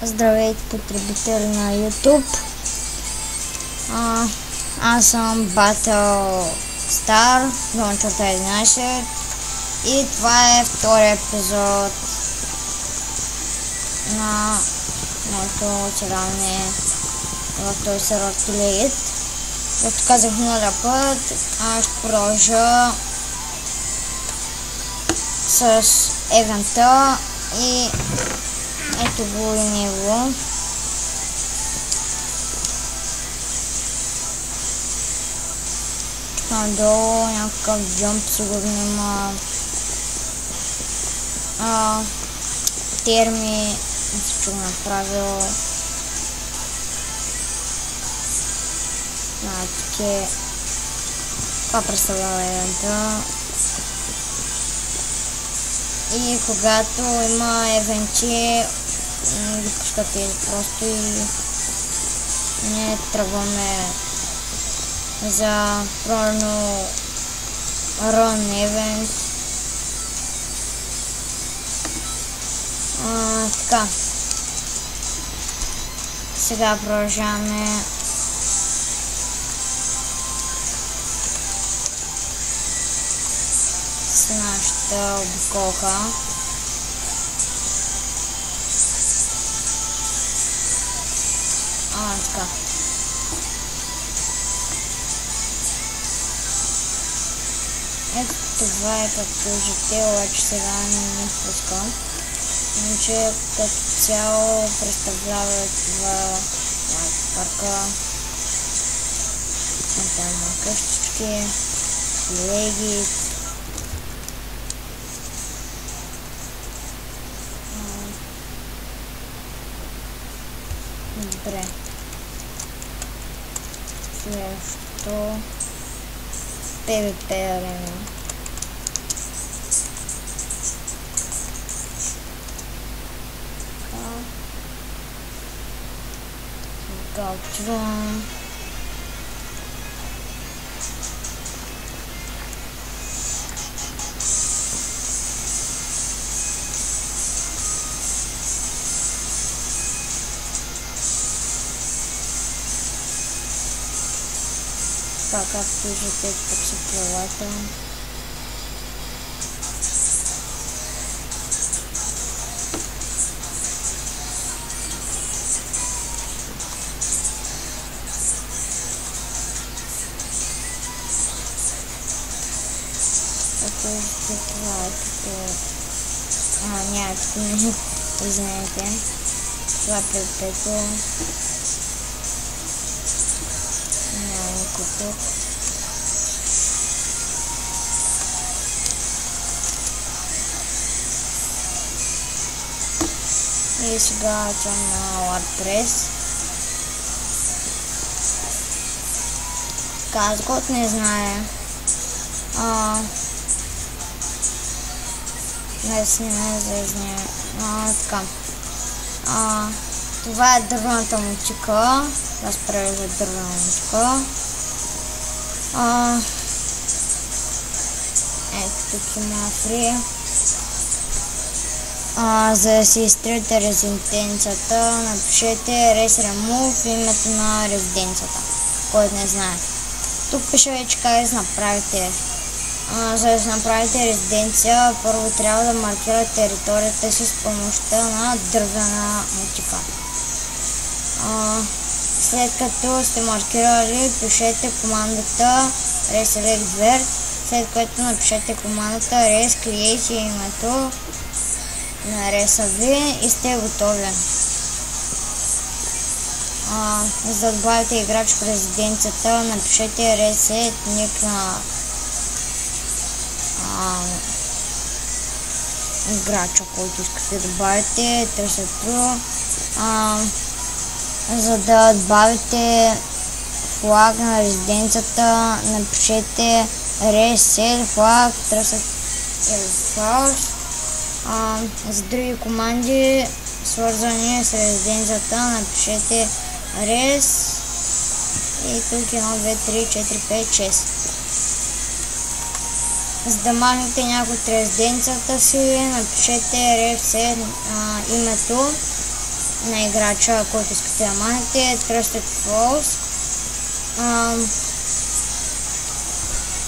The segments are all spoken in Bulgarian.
Здравейте, потребители на YouTube. Аз съм Battlestar 11 и това е втория епизод на моето оцеляване в този сервер Kileit. Както казах миналия път, аз ще продължа с евента и ето го и него. Тук надолу някакъв джамп сигурно има. Терми всичко направил. Знаете, това представлява евента. И когато има евенти, ги пускате просто и ние тръгваме за правилно run event. Така. Сега продължаваме с нашата обиколка. Така. Ето това е както виждате, обаче сега не пускам. Иначе като цяло представлява това парка. Там къщички, леги. Добре. Следващото PvP арена. Така отивам. Така, както виждате, тук са правата. Както виждате, това е като... няма като не... Извинете. Това е PvP-то. Няма никой тук. И сега отивам на WordPress. Така, за който не знае, днес не ме излезне. Така. Това е дървената мотика. Аз превежда дървена мотика. Ето тук има фри. За да си изтрите резиденцията, напишете resremove името на резиденцията, който не знае. Тук пише вече как да си направите. За да си направите резиденция, първо трябва да маркирате територията си с помощта на дървена мотика. След като сте маркирали, пишете командата reselect, след което напишете командата rescreate името на реса ви и сте готови. За да добавите играч в резиденцията, напишете reset ник на играча, който искате да добавите, търсят true. За да добавите флаг на резиденцията, напишете reset flag, търсят false. За други команди, свързани с резиденцията, напишете res и тук 1, 2, 3, 4, 5, 6. За да махнете някой от резиденцията си, напишете ref името на играча, който искате да манете. Trusted Falls.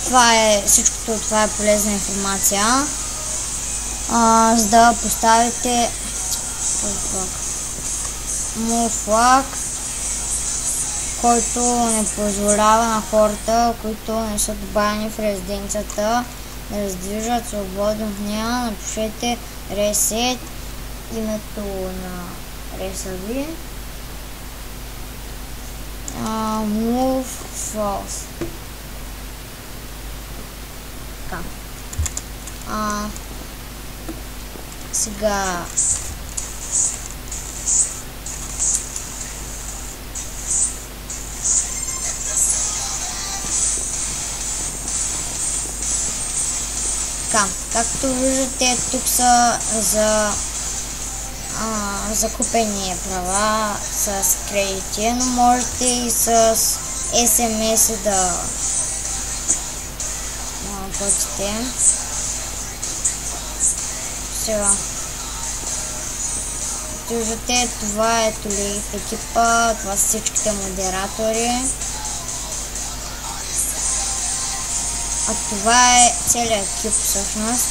Това е всичкото, това е полезна информация. За да поставите Move Flag, който не позволява на хората, които не са добавени в резиденцията, да раздвижат свободно в нея. Напишете Reset, името на реса ви. Move Falls. Така. Сега както виждате, тук са за закупени права с кредити, но можете и с SMS да платите. Сега виждате, това е Толи в екипа, това са всичките модератори. А това е целият екип всъщност.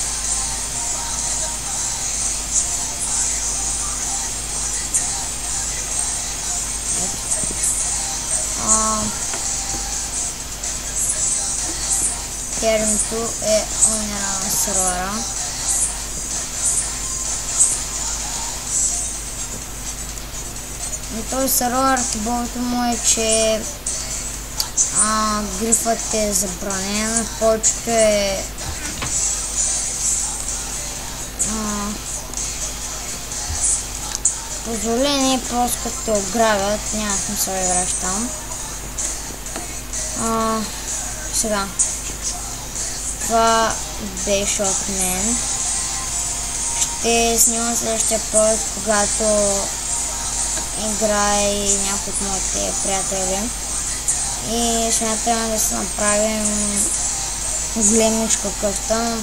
Термито е онера на сервера. И този сервер, хубавото му е, че грифът е забранен, повечето е позволение, просто като те ограбят, няма смисъл да играш там. Сега, това беше от мен. Ще снимам следващия път, когато играе някой от моите приятели. И смятаме да се направим големичка къща,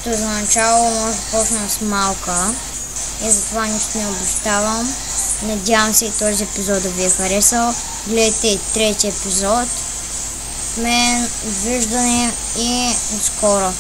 като за начало може да почнем с малка и затова нищо не обещавам. Надявам се и този епизод да ви е харесал. Гледайте и трети епизод. Мен, виждане и до скоро!